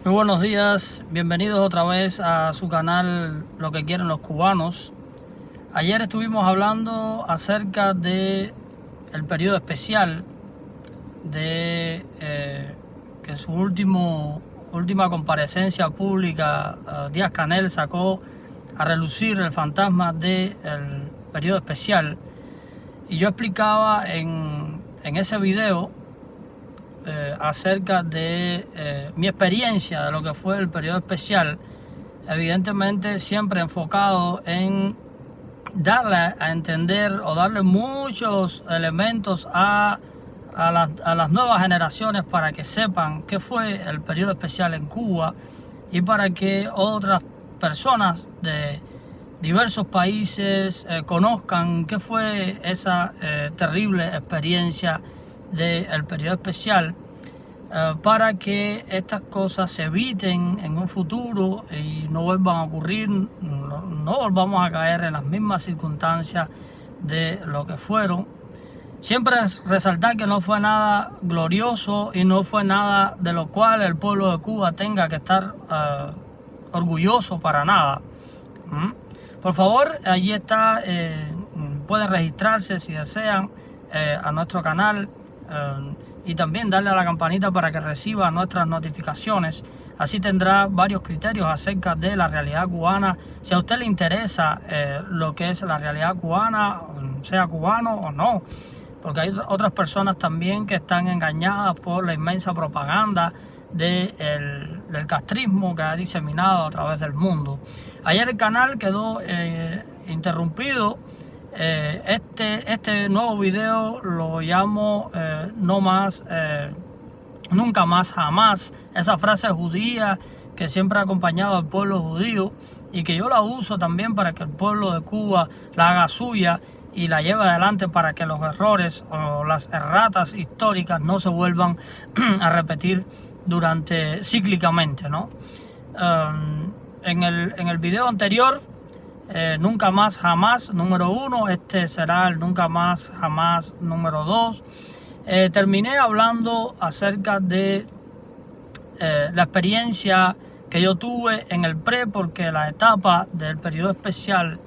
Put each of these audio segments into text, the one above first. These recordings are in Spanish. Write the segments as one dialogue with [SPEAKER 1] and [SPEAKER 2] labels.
[SPEAKER 1] Muy buenos días, bienvenidos otra vez a su canal Lo que quieren los cubanos. Ayer estuvimos hablando acerca de el periodo especial de que en su última comparecencia pública Díaz-Canel sacó a relucir el fantasma del periodo especial, y yo explicaba en ese video acerca de mi experiencia de lo que fue el periodo especial, evidentemente siempre enfocado en darle a entender o darle muchos elementos a las nuevas generaciones para que sepan qué fue el periodo especial en Cuba, y para que otras personas de diversos países conozcan qué fue esa terrible experiencia del periodo especial, para que estas cosas se eviten en un futuro y no vuelvan a ocurrir, no volvamos a caer en las mismas circunstancias de lo que fueron. Siempre resaltar que no fue nada glorioso y no fue nada de lo cual el pueblo de Cuba tenga que estar orgulloso para nada. Por favor, allí está, pueden registrarse si desean a nuestro canal, y también darle a la campanita para que reciba nuestras notificaciones. Así tendrá varios criterios acerca de la realidad cubana. Si a usted le interesa lo que es la realidad cubana, sea cubano o no, porque hay otras personas también que están engañadas por la inmensa propaganda del castrismo que ha diseminado a través del mundo. Ayer el canal quedó interrumpido. Este nuevo video lo llamo no más, nunca más, jamás. Esa frase judía que siempre ha acompañado al pueblo judío y que yo la uso también para que el pueblo de Cuba la haga suya y la lleve adelante, para que los errores o las erratas históricas no se vuelvan a repetir cíclicamente, ¿no? En el video anterior, nunca más jamás número 1, este será el nunca más jamás número 2. Terminé hablando acerca de la experiencia que yo tuve en el porque la etapa del periodo especial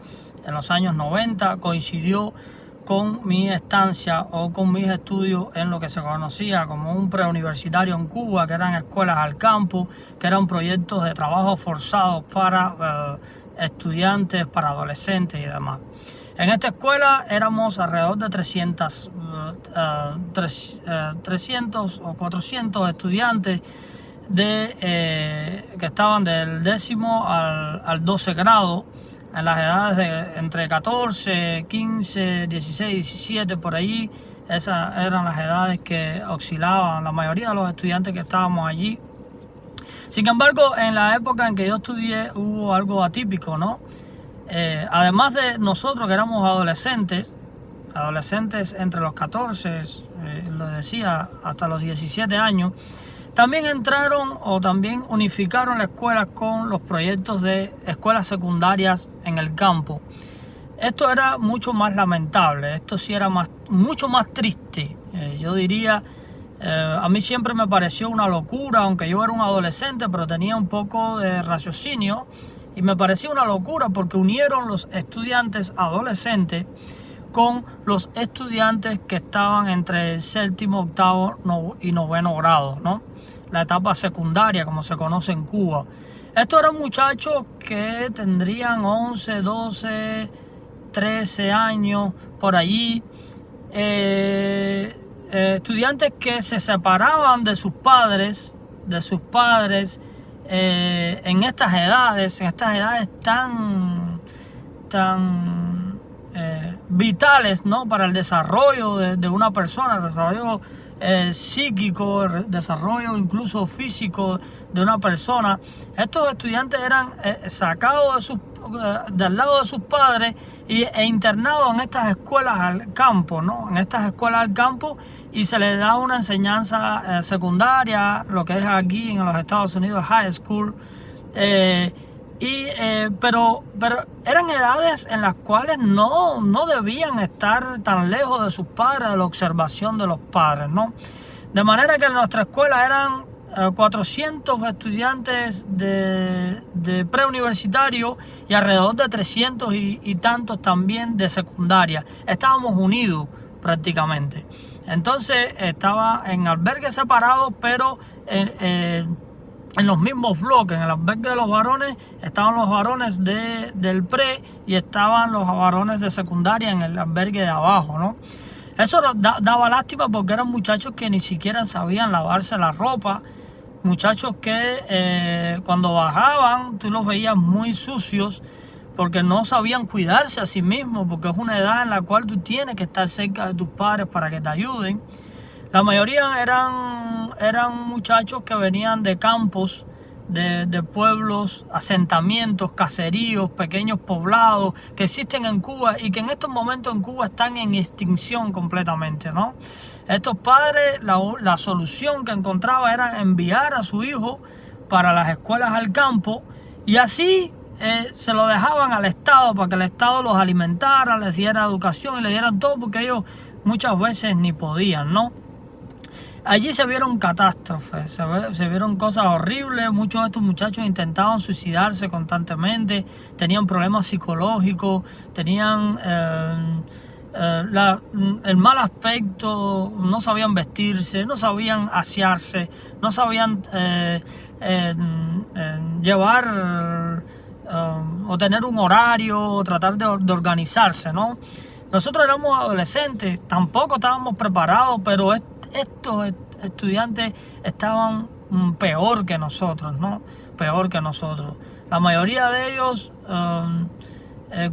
[SPEAKER 1] en los años 90 coincidió con mi estancia o con mis estudios en lo que se conocía como un preuniversitario en Cuba, que eran escuelas al campo, que eran proyectos de trabajo forzados para estudiantes, para adolescentes y demás. En esta escuela éramos alrededor de 300 o 400 estudiantes que estaban del 10º al 12 grado, en las edades de entre 14, 15, 16, 17, por allí. Esas eran las edades que oscilaban la mayoría de los estudiantes que estábamos allí. Sin embargo, en la época en que yo estudié hubo algo atípico, ¿no? Además de nosotros que éramos adolescentes entre los 14, lo decía, hasta los 17 años, también entraron o también unificaron la escuela con los proyectos de escuelas secundarias en el campo. Esto era mucho más lamentable, esto sí era mucho más triste, yo diría. A mí siempre me pareció una locura, aunque yo era un adolescente, pero tenía un poco de raciocinio, y me parecía una locura porque unieron los estudiantes adolescentes con los estudiantes que estaban entre el 7º, 8º y 9º grado, ¿no? La etapa secundaria, como se conoce en Cuba. Estos eran muchachos que tendrían 11, 12, 13 años, por allí. Estudiantes que se separaban de sus padres, en estas edades tan vitales, ¿no? Para el desarrollo de una persona, el desarrollo psíquico, el desarrollo incluso físico de una persona. Estos estudiantes eran sacados del lado de sus padres e internados en estas escuelas al campo, ¿no? En estas escuelas al campo, y se les da una enseñanza secundaria, lo que es aquí en los Estados Unidos high school, pero eran edades en las cuales no debían estar tan lejos de sus padres, de la observación de los padres, ¿no? De manera que en nuestra escuela eran 400 estudiantes de preuniversitario y alrededor de 300 y tantos también de secundaria. Estábamos unidos prácticamente. Entonces estaba en albergues separados, pero en los mismos bloques. En el albergue de los varones estaban los varones del pre y estaban los varones de secundaria en el albergue de abajo, ¿no? Eso daba lástima porque eran muchachos que ni siquiera sabían lavarse la ropa, muchachos que cuando bajaban tú los veías muy sucios porque no sabían cuidarse a sí mismos, porque es una edad en la cual tú tienes que estar cerca de tus padres para que te ayuden. La mayoría eran muchachos que venían de campos, de pueblos, asentamientos, caseríos, pequeños poblados que existen en Cuba y que en estos momentos en Cuba están en extinción completamente, ¿no? Estos padres, la solución que encontraba era enviar a su hijo para las escuelas al campo y así se lo dejaban al Estado para que el Estado los alimentara, les diera educación y les dieran todo porque ellos muchas veces ni podían, ¿no? Allí se vieron catástrofes, se vieron cosas horribles. Muchos de estos muchachos intentaban suicidarse constantemente, tenían problemas psicológicos, tenían el mal aspecto, no sabían vestirse, no sabían asearse, no sabían llevar o tener un horario, o tratar de organizarse, ¿no? Nosotros éramos adolescentes, tampoco estábamos preparados, pero estos estudiantes estaban peor que nosotros, ¿no? Peor que nosotros. La mayoría de ellos,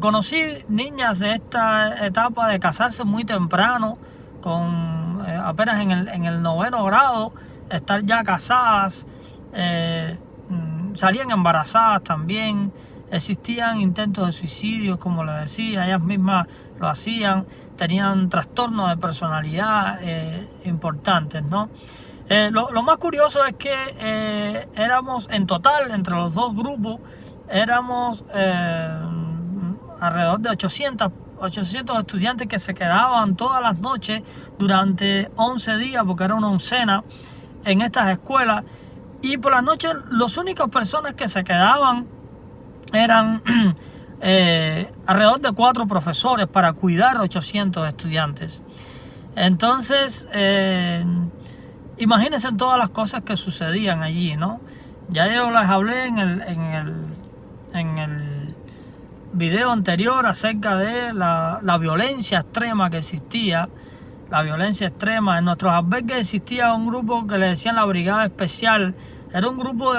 [SPEAKER 1] conocí niñas de esta etapa de casarse muy temprano, con apenas en el 9º grado, estar ya casadas, salían embarazadas también. Existían intentos de suicidio, como les decía, ellas mismas lo hacían, tenían trastornos de personalidad importantes, ¿no? Lo más curioso es que éramos en total, entre los dos grupos, éramos alrededor de 800 estudiantes que se quedaban todas las noches durante 11 días, porque era una oncena en estas escuelas, y por las noches las únicas personas que se quedaban eran alrededor de 4 profesores para cuidar 800 estudiantes. Entonces, imagínense todas las cosas que sucedían allí, ¿no? Ya yo les hablé en el video anterior acerca de la violencia extrema que existía. La violencia extrema. En nuestros albergues existía un grupo que le decían la Brigada Especial. Era un grupo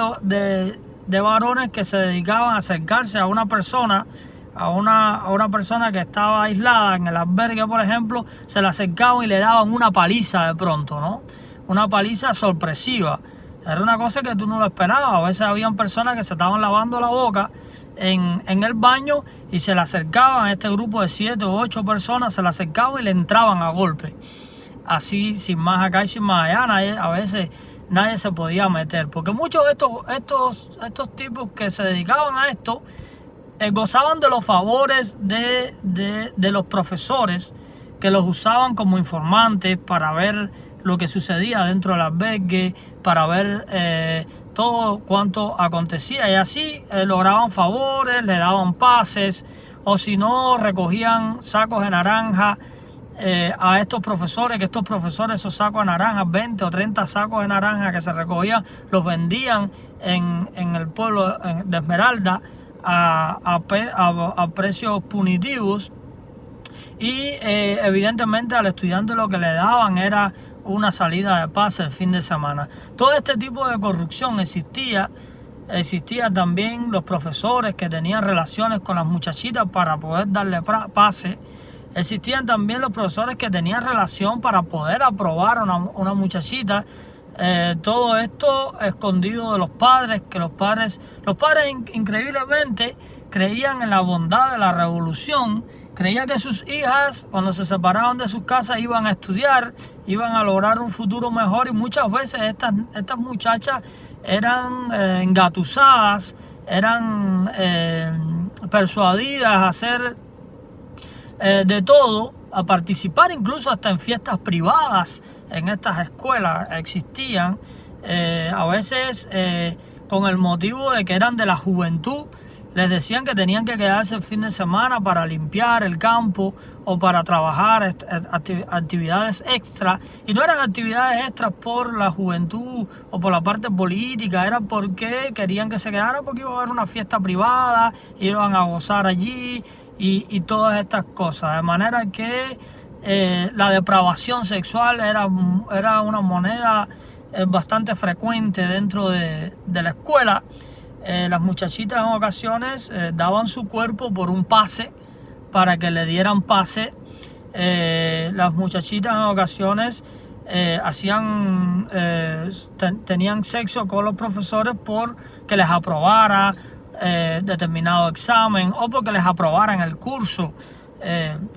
[SPEAKER 1] de varones que se dedicaban a acercarse a una persona, a una persona que estaba aislada en el albergue, por ejemplo, se le acercaban y le daban una paliza de pronto, ¿no? Una paliza sorpresiva. Era una cosa que tú no lo esperabas. A veces habían personas que se estaban lavando la boca en el baño y se le acercaban a este grupo de 7 o 8 personas, se le acercaban y le entraban a golpe. Así, sin más acá y sin más allá, a veces nadie se podía meter, porque muchos de estos tipos que se dedicaban a esto gozaban de los favores de los profesores, que los usaban como informantes para ver lo que sucedía dentro del albergue, para ver todo cuanto acontecía, y así lograban favores, le daban pases, o si no, recogían sacos de naranja a estos profesores, que estos profesores esos sacos de naranja, 20 o 30 sacos de naranja que se recogían, los vendían en el pueblo de Esmeralda a precios punitivos, y evidentemente al estudiante lo que le daban era una salida de pase el fin de semana. Todo este tipo de corrupción existía también los profesores que tenían relaciones con las muchachitas para poder darle pase. Existían también los profesores que tenían relación para poder aprobar a una muchachita. Todo esto escondido de los padres, que los padres increíblemente creían en la bondad de la revolución, creían que sus hijas, cuando se separaban de sus casas, iban a estudiar, iban a lograr un futuro mejor, y muchas veces estas muchachas eran engatusadas, eran persuadidas a hacer de todo, a participar incluso hasta en fiestas privadas. En estas escuelas existían A veces con el motivo de que eran de la juventud, les decían que tenían que quedarse el fin de semana para limpiar el campo o para trabajar actividades extras. Y no eran actividades extras por la juventud o por la parte política, era porque querían que se quedaran porque iba a haber una fiesta privada, iban a gozar allí y todas estas cosas. De manera que la depravación sexual era una moneda bastante frecuente dentro de la escuela. Las muchachitas en ocasiones daban su cuerpo por un pase, para que le dieran pase. Las muchachitas en ocasiones tenían sexo con los profesores por que les aprobara determinado examen o porque les aprobaran el curso.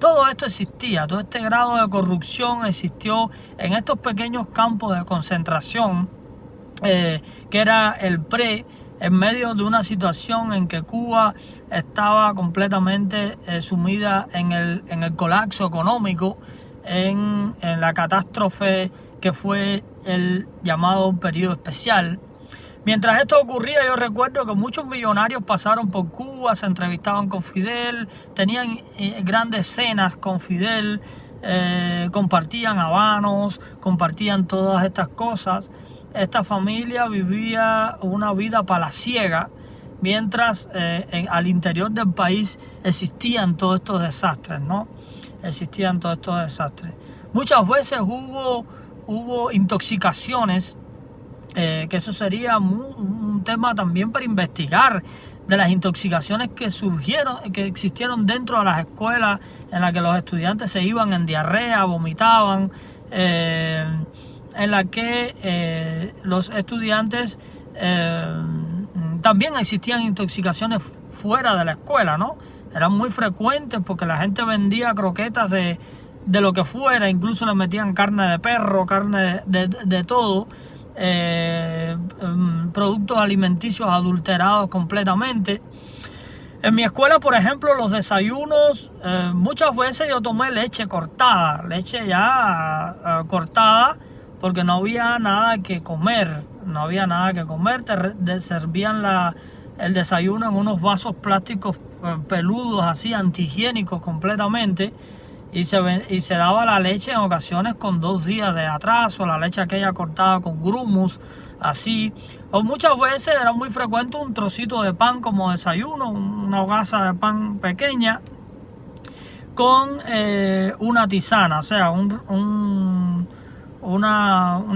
[SPEAKER 1] Todo esto existía, todo este grado de corrupción existió en estos pequeños campos de concentración que era el PRE, en medio de una situación en que Cuba estaba completamente sumida en el colapso económico, en la catástrofe que fue el llamado periodo especial. Mientras esto ocurría, yo recuerdo que muchos millonarios pasaron por Cuba, se entrevistaban con Fidel, tenían grandes cenas con Fidel, compartían habanos, compartían todas estas cosas. Esta familia vivía una vida palaciega, mientras al interior del país existían todos estos desastres, ¿no? Existían todos estos desastres. Muchas veces hubo intoxicaciones, que eso sería un tema también para investigar, de las intoxicaciones que existieron dentro de las escuelas, en las que los estudiantes se iban en diarrea, vomitaban, en la que los estudiantes también existían intoxicaciones fuera de la escuela, ¿no? Eran muy frecuentes porque la gente vendía croquetas de lo que fuera, incluso le metían carne de perro, carne de todo, productos alimenticios adulterados completamente. En mi escuela, por ejemplo, los desayunos, muchas veces yo tomé leche cortada, leche ya cortada, porque no había nada que comer, te servían el desayuno en unos vasos plásticos peludos, así, antihigiénicos completamente, y se daba la leche en ocasiones con 2 días de atraso, la leche aquella cortada con grumos, así, o muchas veces era muy frecuente un trocito de pan como desayuno, una hogaza de pan pequeña, con una tisana, o sea, una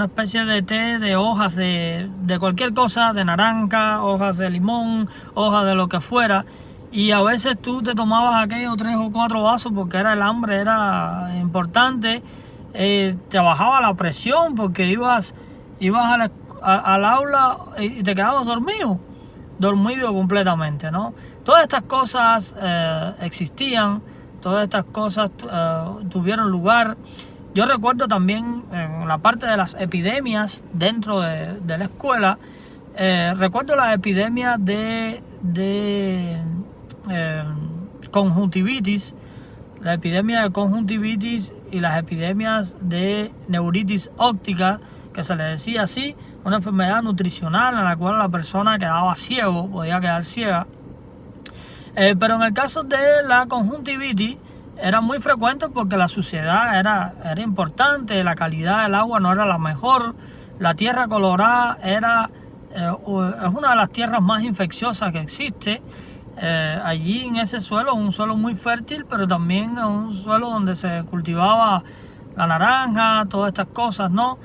[SPEAKER 1] especie de té de hojas de cualquier cosa, de naranja, hojas de limón, hojas de lo que fuera, y a veces tú te tomabas aquellos 3 o 4 vasos porque el hambre era importante, te bajaba la presión porque ibas al aula y te quedabas dormido completamente, ¿no? Todas estas cosas existían, todas estas cosas tuvieron lugar. Yo recuerdo también en la parte de las epidemias dentro de la escuela, recuerdo las epidemias de conjuntivitis, la epidemia de conjuntivitis y las epidemias de neuritis óptica, que se le decía así, una enfermedad nutricional en la cual la persona quedaba podía quedar ciega. Pero en el caso de la conjuntivitis, era muy frecuente porque la suciedad era importante, la calidad del agua no era la mejor, la tierra colorada es una de las tierras más infecciosas que existe. Allí en ese suelo, un suelo muy fértil, pero también un suelo donde se cultivaba la naranja, todas estas cosas, ¿no?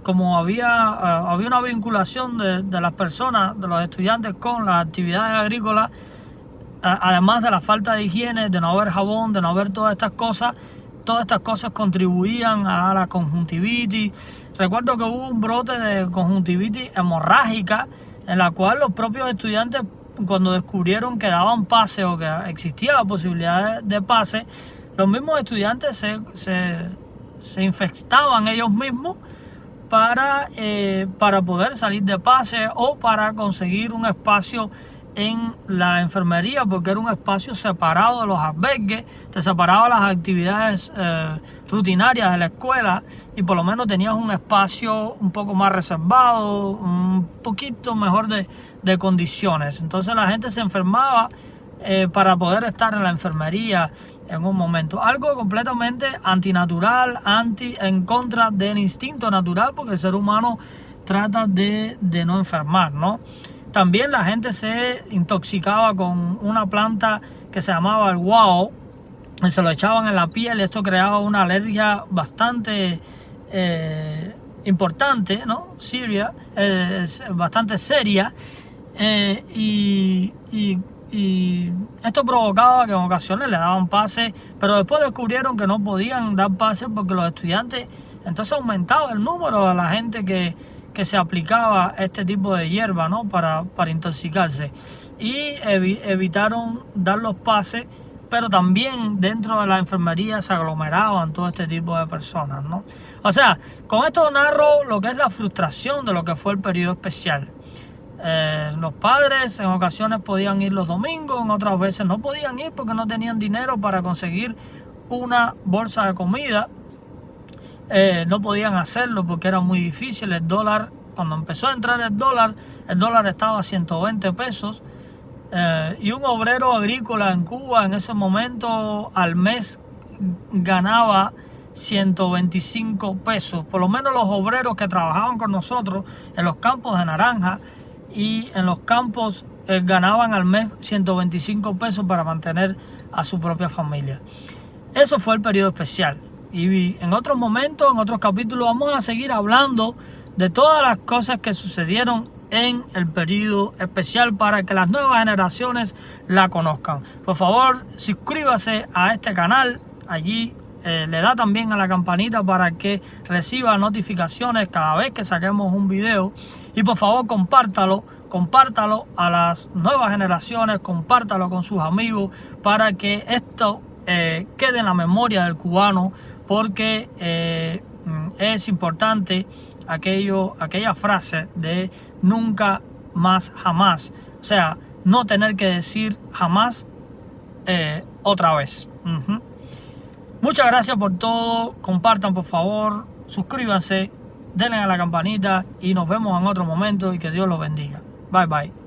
[SPEAKER 1] Como había una vinculación de las personas, de los estudiantes con las actividades agrícolas, además de la falta de higiene, de no haber jabón, de no haber todas estas cosas contribuían a la conjuntivitis. Recuerdo que hubo un brote de conjuntivitis hemorrágica en la cual los propios estudiantes, cuando descubrieron que daban pase o que existía la posibilidad de pase, los mismos estudiantes se infectaban ellos mismos para poder salir de pase o para conseguir un espacio en la enfermería porque era un espacio separado de los albergues, te separaba las actividades rutinarias de la escuela y por lo menos tenías un espacio un poco más reservado, un poquito mejor de condiciones. Entonces la gente se enfermaba para poder estar en la enfermería en un momento. Algo completamente antinatural, en contra del instinto natural, porque el ser humano trata de no enfermar, ¿no? También la gente se intoxicaba con una planta que se llamaba el guao, y se lo echaban en la piel y esto creaba una alergia bastante importante, ¿no? Bastante seria, y esto provocaba que en ocasiones le daban pase, pero después descubrieron que no podían dar pase porque los estudiantes, entonces aumentaba el número de la gente que se aplicaba este tipo de hierba, ¿no? para intoxicarse, y evitaron dar los pases, pero también dentro de la enfermería se aglomeraban todo este tipo de personas, ¿no? O sea, con esto narro lo que es la frustración de lo que fue el periodo especial. Los padres en ocasiones podían ir los domingos, en otras veces no podían ir porque no tenían dinero para conseguir una bolsa de comida. No podían hacerlo porque era muy difícil. El dólar, cuando empezó a entrar el dólar estaba a 120 pesos. Y un obrero agrícola en Cuba en ese momento al mes ganaba 125 pesos. Por lo menos los obreros que trabajaban con nosotros en los campos de naranja y en los campos ganaban al mes 125 pesos para mantener a su propia familia. Eso fue el periodo especial. Y en otros momentos, en otros capítulos, vamos a seguir hablando de todas las cosas que sucedieron en el periodo especial para que las nuevas generaciones la conozcan. Por favor, suscríbase a este canal. Allí le da también a la campanita para que reciba notificaciones cada vez que saquemos un video. Y por favor, compártalo a las nuevas generaciones, compártalo con sus amigos para que esto quede en la memoria del cubano, porque es importante aquella frase de nunca más jamás, o sea, no tener que decir jamás otra vez. Muchas gracias por todo, compartan por favor, suscríbanse, denle a la campanita y nos vemos en otro momento y que Dios los bendiga. Bye bye.